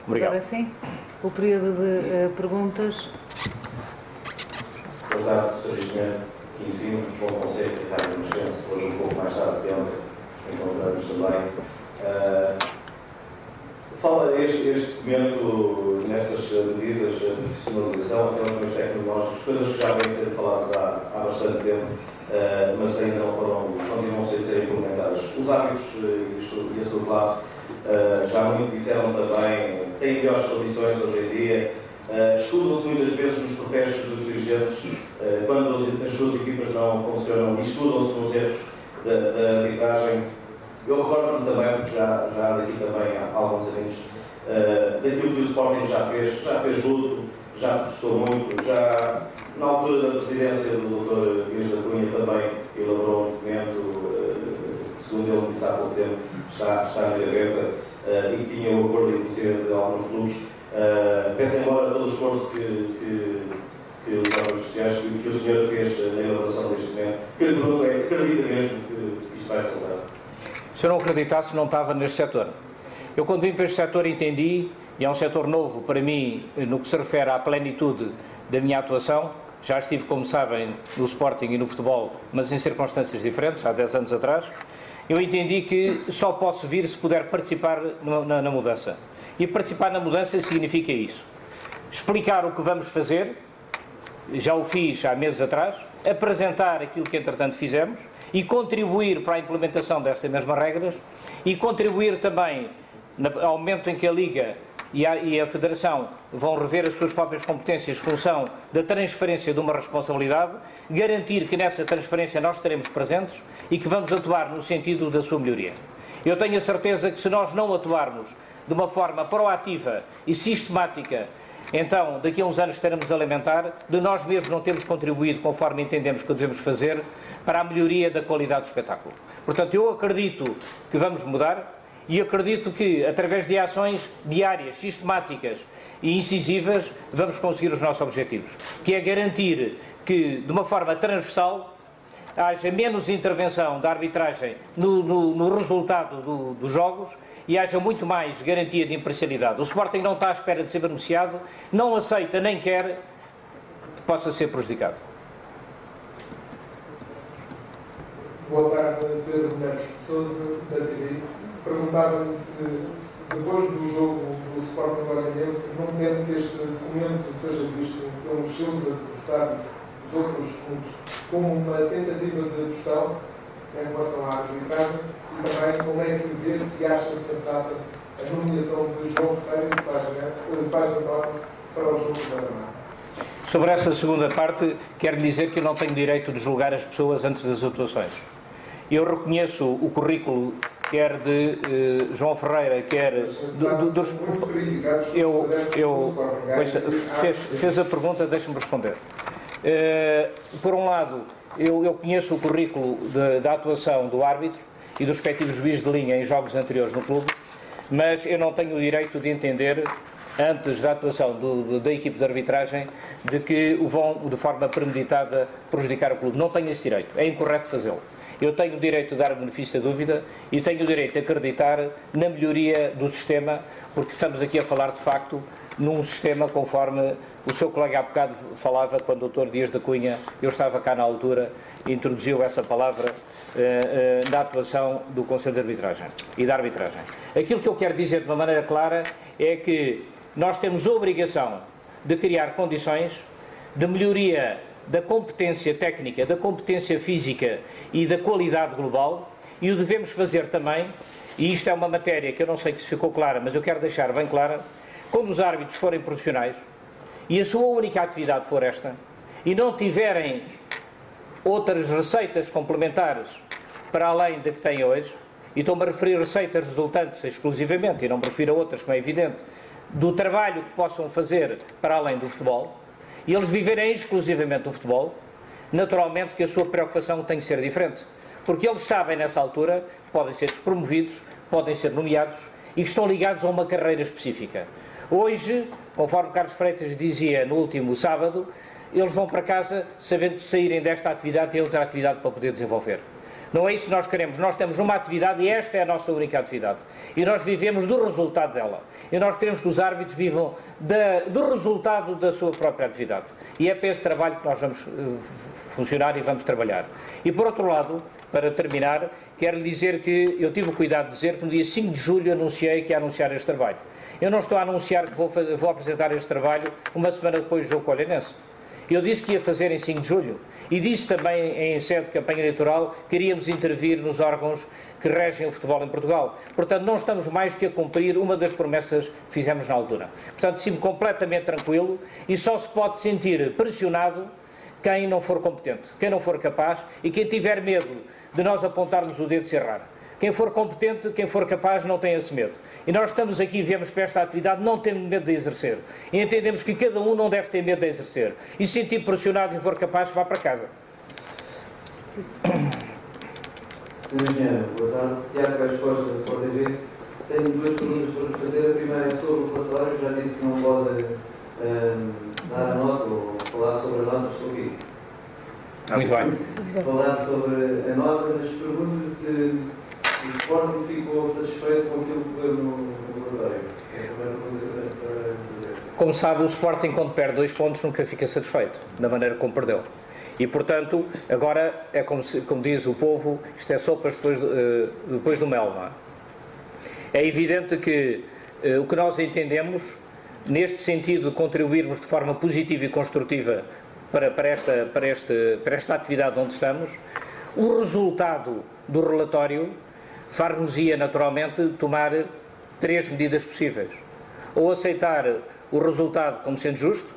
Obrigado. Agora sim, o período de perguntas. Boa tarde, Sr. Engenheiro Quinzino, João Fonseca, Rádio Emergência, hoje um pouco mais tarde que ontem, encontramos também. Fala este documento nessas medidas de profissionalização, até os meios tecnológicos, coisas que já vêm sendo faladas há bastante tempo, mas ainda não continuam sem ser implementadas. Os árbitros e a sua classe já muito disseram também, têm piores condições hoje em dia, escudam-se muitas vezes nos protestos dos dirigentes, quando as suas equipas não funcionam, e escudam-se nos erros da arbitragem. Eu recordo-me também, porque já há daqui também há alguns anos, daquilo que o Sporting já fez luto, já protestou muito, já na altura da presidência do Dr. Dias da Cunha também elaborou um documento que, segundo ele disse há pouco tempo, está na gaveta e que tinha o acordo inclusive de alguns clubes. Pese embora todo o esforço que os sociais, que o senhor fez na elaboração deste documento, que lhe pergunto é, acredita mesmo que isto vai resultar? Se eu não acreditasse, não estava neste setor. Eu, quando vim para este setor, entendi, e é um setor novo para mim, no que se refere à plenitude da minha atuação. Já estive, como sabem, no Sporting e no futebol, mas em circunstâncias diferentes, há 10 anos atrás. Eu entendi que só posso vir se puder participar na mudança. E participar na mudança significa isso. Explicar o que vamos fazer, já o fiz há meses atrás, apresentar aquilo que, entretanto, fizemos, e contribuir para a implementação dessas mesmas regras e contribuir também ao momento em que a Liga e a Federação vão rever as suas próprias competências em função da transferência de uma responsabilidade, garantir que nessa transferência nós estaremos presentes e que vamos atuar no sentido da sua melhoria. Eu tenho a certeza que se nós não atuarmos de uma forma proativa e sistemática, então, daqui a uns anos estaremos a lamentar de nós mesmos não termos contribuído conforme entendemos que o devemos fazer para a melhoria da qualidade do espetáculo. Portanto, eu acredito que vamos mudar e acredito que, através de ações diárias, sistemáticas e incisivas, vamos conseguir os nossos objetivos, que é garantir que, de uma forma transversal, haja menos intervenção da arbitragem no resultado dos jogos e haja muito mais garantia de imparcialidade. O Sporting não está à espera de ser beneficiado, não aceita nem quer que possa ser prejudicado. Boa tarde, Pedro Neves de Sousa, da TV. Perguntava-me se, depois do jogo do Sporting Guaraniense, não teme que este documento seja visto pelos seus adversários, os outros clubes, como uma tentativa de pressão em relação à arbitragem e também como é que vê se acha sensata a nomeação de João Ferreira e de Paz António para o jogo da Granada. Sobre essa segunda parte, quero dizer que eu não tenho direito de julgar as pessoas antes das atuações. Eu reconheço o currículo quer de João Ferreira, quer dos... Fez a pergunta, deixe-me responder. Por um lado, eu conheço o currículo da atuação do árbitro e dos respectivos juízes de linha em jogos anteriores no clube, mas eu não tenho o direito de entender, antes da atuação da equipe de arbitragem, de que o vão, de forma premeditada, prejudicar o clube. Não tenho esse direito. É incorreto fazê-lo. Eu tenho o direito de dar o benefício da dúvida e tenho o direito de acreditar na melhoria do sistema, porque estamos aqui a falar, de facto, num sistema conforme o seu colega há bocado falava, quando o Dr. Dias da Cunha, eu estava cá na altura, introduziu essa palavra na atuação do Conselho de Arbitragem e da arbitragem. Aquilo que eu quero dizer de uma maneira clara é que nós temos a obrigação de criar condições de melhoria da competência técnica, da competência física e da qualidade global, e o devemos fazer também, e isto é uma matéria que eu não sei se ficou clara, mas eu quero deixar bem clara, quando os árbitros forem profissionais e a sua única atividade for esta, e não tiverem outras receitas complementares para além da que têm hoje, e estou-me a referir a receitas resultantes exclusivamente, e não me refiro a outras, como é evidente, do trabalho que possam fazer para além do futebol, e eles viverem exclusivamente do futebol, naturalmente que a sua preocupação tem que ser diferente, porque eles sabem nessa altura que podem ser despromovidos, podem ser nomeados e que estão ligados a uma carreira específica. Hoje, conforme Carlos Freitas dizia no último sábado, eles vão para casa sabendo que saírem desta atividade e têm outra atividade para poder desenvolver. Não é isso que nós queremos. Nós temos uma atividade e esta é a nossa única atividade. E nós vivemos do resultado dela. E nós queremos que os árbitros vivam do resultado da sua própria atividade. E é para esse trabalho que nós vamos funcionar e vamos trabalhar. E por outro lado, para terminar, quero lhe dizer que eu tive o cuidado de dizer que no dia 5 de julho anunciei que ia anunciar este trabalho. Eu não estou a anunciar que vou apresentar este trabalho uma semana depois do jogo com o Olhanense. Eu disse que ia fazer em 5 de julho e disse também em sede de campanha eleitoral que iríamos intervir nos órgãos que regem o futebol em Portugal. Portanto, não estamos mais que a cumprir uma das promessas que fizemos na altura. Portanto, sinto-me completamente tranquilo e só se pode sentir pressionado quem não for competente, quem não for capaz e quem tiver medo de nós apontarmos o dedo e se errar. Quem for competente, quem for capaz, não tem esse medo. E nós estamos aqui e viemos para esta atividade não tendo medo de exercer. E entendemos que cada um não deve ter medo de exercer. E se sentir pressionado e for capaz, vá para casa. Sr. Engenheiro, boa tarde. Tiago Pérez Costa, da Sport TV. Tenho duas perguntas para lhe fazer. A primeira é sobre o relatório. Já disse que não pode dar a nota ou falar sobre a nota. Estou aqui. Muito bem. Falar sobre a nota, mas pergunto-lhe se o Sporting ficou satisfeito com aquilo que deu no relatório. É a primeira pergunta para fazer. Como sabe, o Sporting, quando perde 2 pontos, nunca fica satisfeito, da maneira como perdeu. E, portanto, agora é como diz o povo, isto é sopas depois do mel, não é? É evidente que o que nós entendemos, neste sentido de contribuirmos de forma positiva e construtiva para esta atividade onde estamos, o resultado do relatório far-nos-ia naturalmente tomar 3 medidas possíveis. Ou aceitar o resultado como sendo justo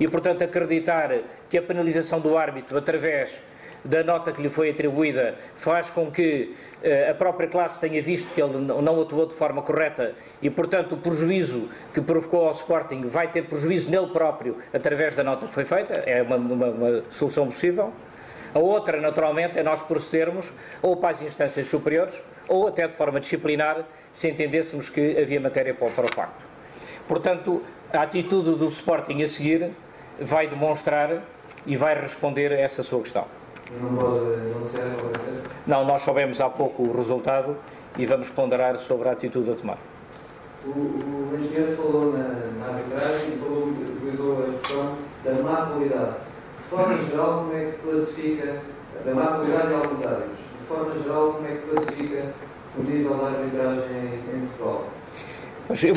e, portanto, acreditar que a penalização do árbitro, através da nota que lhe foi atribuída, faz com que a própria classe tenha visto que ele não atuou de forma correta e, portanto, o prejuízo que provocou ao Sporting vai ter prejuízo nele próprio através da nota que foi feita. É uma solução possível. A outra, naturalmente, é nós procedermos ou para as instâncias superiores ou até de forma disciplinar, se entendêssemos que havia matéria para o facto. Portanto, a atitude do Sporting a seguir vai demonstrar e vai responder a essa sua questão. Não pode anunciar, não vai ser? Não, nós soubemos há pouco o resultado e vamos ponderar sobre a atitude a tomar. O engenheiro falou na arbitragem e utilizou a expressão da má qualidade. De forma geral, como é que classifica da má qualidade de alguns árbitros? De forma geral, como é que classifica o nível da arbitragem em Portugal?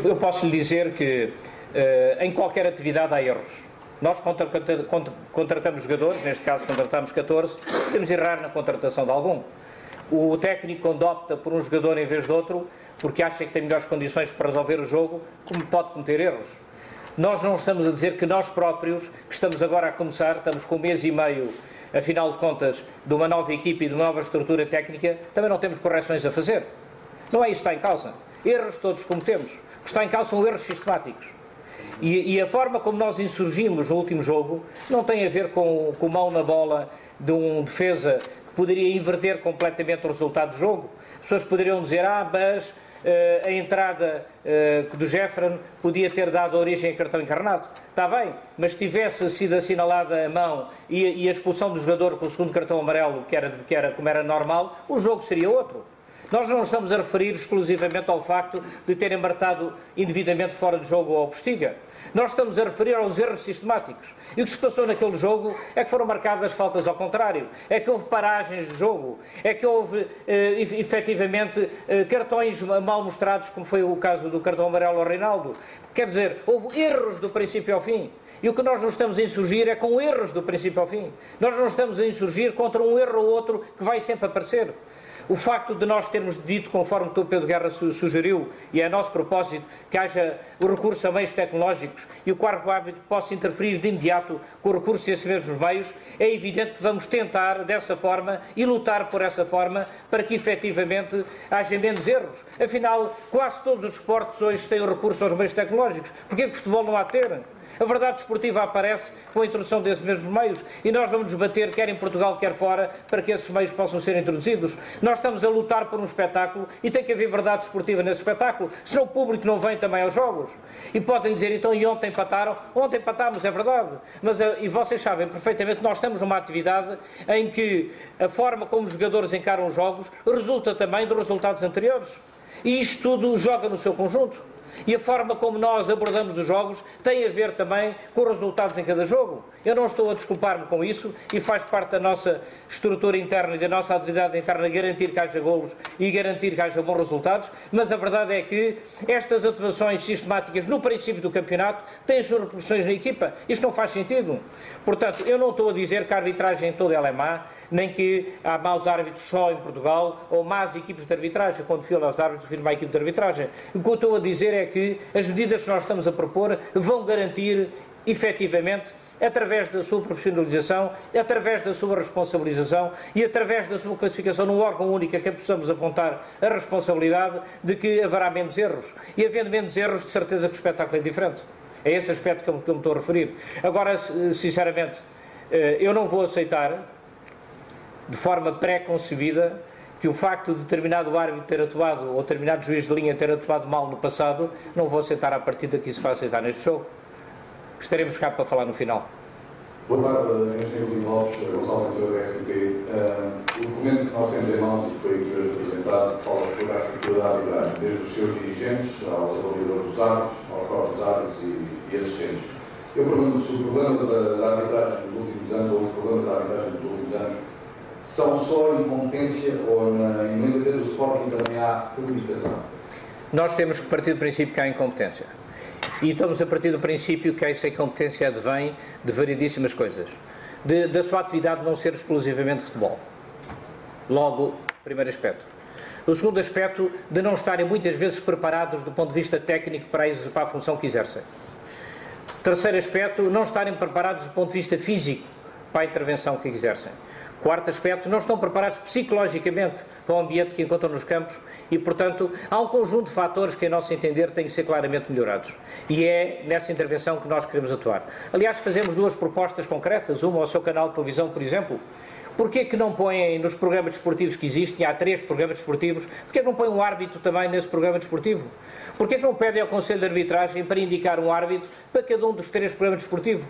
Eu posso lhe dizer que em qualquer atividade há erros. Nós contratamos jogadores, neste caso contratamos 14, temos de errar na contratação de algum. O técnico, quando opta por um jogador em vez de outro, porque acha que tem melhores condições para resolver o jogo, como pode cometer erros. Nós não estamos a dizer que nós próprios, que estamos agora a começar, estamos com 1 mês e meio, afinal de contas, de uma nova equipe e de uma nova estrutura técnica, também não temos correções a fazer. Não é isso que está em causa. Erros todos cometemos. O que está em causa são erros sistemáticos. E a forma como nós insurgimos no último jogo não tem a ver com mão na bola de um defesa que poderia inverter completamente o resultado do jogo. As pessoas poderiam dizer, mas a entrada do Jeffrey podia ter dado origem a cartão encarnado. Está bem, mas se tivesse sido assinalada a mão e a expulsão do jogador com o segundo cartão amarelo, que era como era normal, o jogo seria outro. Nós não estamos a referir exclusivamente ao facto de terem marcado indevidamente fora de jogo ao Postiga. Nós estamos a referir aos erros sistemáticos. E o que se passou naquele jogo é que foram marcadas faltas ao contrário. É que houve paragens de jogo. É que houve, efetivamente, cartões mal mostrados, como foi o caso do cartão amarelo ao Reinaldo. Quer dizer, houve erros do princípio ao fim. E o que nós não estamos a insurgir é com erros do princípio ao fim. Nós não estamos a insurgir contra um erro ou outro que vai sempre aparecer. O facto de nós termos dito, conforme o Dr. Pedro Guerra sugeriu, e é nosso propósito, que haja o recurso a meios tecnológicos e o quarto árbitro possa interferir de imediato com o recurso a esses mesmos meios, é evidente que vamos tentar dessa forma e lutar por essa forma para que efetivamente haja menos erros. Afinal, quase todos os esportes hoje têm o recurso aos meios tecnológicos. Porquê que o futebol não há de ter? A verdade desportiva aparece com a introdução desses mesmos meios e nós vamos debater, quer em Portugal, quer fora, para que esses meios possam ser introduzidos. Nós estamos a lutar por um espetáculo e tem que haver verdade desportiva nesse espetáculo, senão o público não vem também aos jogos. E podem dizer, então, e ontem empataram? Ontem empatámos, é verdade. Mas, e vocês sabem perfeitamente, nós estamos numa atividade em que a forma como os jogadores encaram os jogos resulta também dos resultados anteriores. E isto tudo joga no seu conjunto. E a forma como nós abordamos os jogos tem a ver também com os resultados em cada jogo. Eu não estou a desculpar-me com isso e faz parte da nossa estrutura interna e da nossa atividade interna garantir que haja golos e garantir que haja bons resultados, mas a verdade é que estas atuações sistemáticas no princípio do campeonato têm as suas repercussões na equipa. Isto não faz sentido. Portanto, eu não estou a dizer que a arbitragem toda ela é má, nem que há maus árbitros só em Portugal ou más equipes de arbitragem. Quando fio aos árbitros, fio uma equipe de arbitragem. O que eu estou a dizer é que as medidas que nós estamos a propor vão garantir, efetivamente, através da sua profissionalização, através da sua responsabilização e através da sua classificação num órgão único a que possamos apontar a responsabilidade de que haverá menos erros. E havendo menos erros, de certeza que o espetáculo é diferente. É esse aspecto que eu me estou a referir. Agora, sinceramente, eu não vou aceitar, de forma pré-concebida, que o facto de determinado árbitro ter atuado, ou determinado juiz de linha ter atuado mal no passado, não vou aceitar à partida que isso vai aceitar neste jogo. Estaremos cá para falar no final. Boa tarde, Engenheiro Lino Lopes, Gonçalo Ventura da RTP. O documento que nós temos em mãos e que foi aqui hoje apresentado fala sobre a estrutura da arbitragem, desde os seus dirigentes, aos avaliadores dos árbitros, aos corpos árbitros e assistentes. Eu pergunto se o problema da arbitragem dos últimos anos, ou os problemas da arbitragem dos últimos anos, são só incompetência ou, no entender do Sporting, também há limitação? Nós temos que partir do princípio que há incompetência. E estamos a partir do princípio que essa incompetência advém de variedíssimas coisas. Da sua atividade não ser exclusivamente futebol. Logo, primeiro aspecto. O segundo aspecto, de não estarem muitas vezes preparados do ponto de vista técnico para a função que exercem. Terceiro aspecto, não estarem preparados do ponto de vista físico para a intervenção que exercem. Quarto aspecto, não estão preparados psicologicamente para o ambiente que encontram nos campos e, portanto, há um conjunto de fatores que, a nosso entender, têm que ser claramente melhorados. E é nessa intervenção que nós queremos atuar. Aliás, fazemos duas propostas concretas, uma ao seu canal de televisão, por exemplo. Porquê que não põem nos programas desportivos que existem, há 3 programas desportivos, porquê que não põem um árbitro também nesse programa desportivo? Porquê que não pedem ao Conselho de Arbitragem para indicar um árbitro para cada um dos 3 programas desportivos?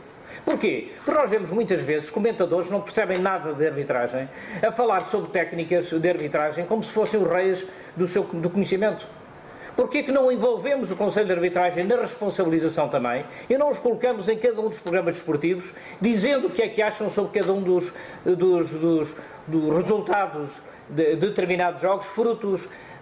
Porquê? Porque nós vemos muitas vezes comentadores que não percebem nada de arbitragem a falar sobre técnicas de arbitragem como se fossem os reis do conhecimento. Porquê que não envolvemos o Conselho de Arbitragem na responsabilização também e não os colocamos em cada um dos programas desportivos dizendo o que é que acham sobre cada um dos resultados de determinados jogos,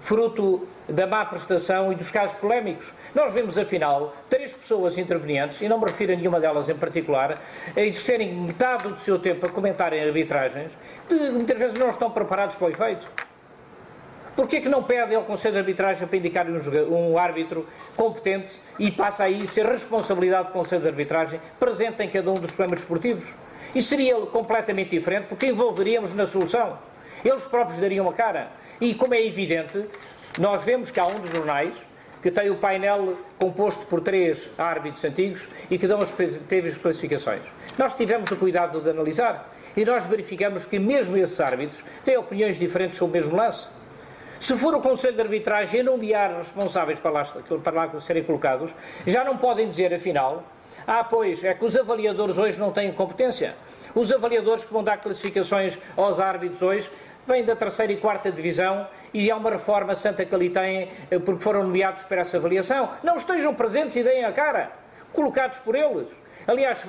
fruto da má prestação e dos casos polémicos. Nós vemos, afinal, 3 pessoas intervenientes, e não me refiro a nenhuma delas em particular, a exercerem metade do seu tempo a comentarem arbitragens, muitas vezes não estão preparados para o efeito. Porquê que não pedem ao Conselho de Arbitragem para indicar um árbitro competente e passa aí a ser responsabilidade do Conselho de Arbitragem presente em cada um dos programas desportivos? Isso seria completamente diferente, porque envolveríamos na solução. Eles próprios dariam a cara. E, como é evidente, nós vemos que há um dos jornais que tem o painel composto por 3 árbitros antigos e que dão as respectivas classificações. Nós tivemos o cuidado de analisar e nós verificamos que mesmo esses árbitros têm opiniões diferentes sobre o mesmo lance. Se for o Conselho de Arbitragem a nomear responsáveis para lá serem colocados, já não podem dizer, afinal, pois, é que os avaliadores hoje não têm competência. Os avaliadores que vão dar classificações aos árbitros hoje vêm da 3ª e 4ª divisão e há uma reforma santa que ali têm porque foram nomeados para essa avaliação. Não estejam presentes e deem a cara, colocados por eles. Aliás,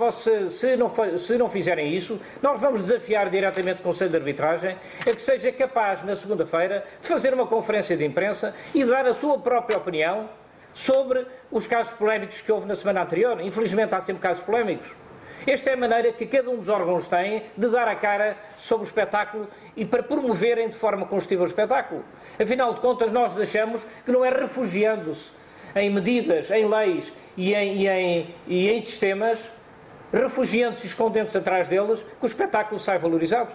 se não fizerem isso, nós vamos desafiar diretamente o Conselho de Arbitragem a que seja capaz, na segunda-feira, de fazer uma conferência de imprensa e dar a sua própria opinião sobre os casos polémicos que houve na semana anterior. Infelizmente há sempre casos polémicos. Esta é a maneira que cada um dos órgãos tem de dar a cara sobre o espetáculo e para promoverem de forma construtiva o espetáculo. Afinal de contas, nós achamos que não é refugiando-se em medidas, em leis e em sistemas, refugiando-se e escondendo-se atrás deles, que o espetáculo sai valorizado.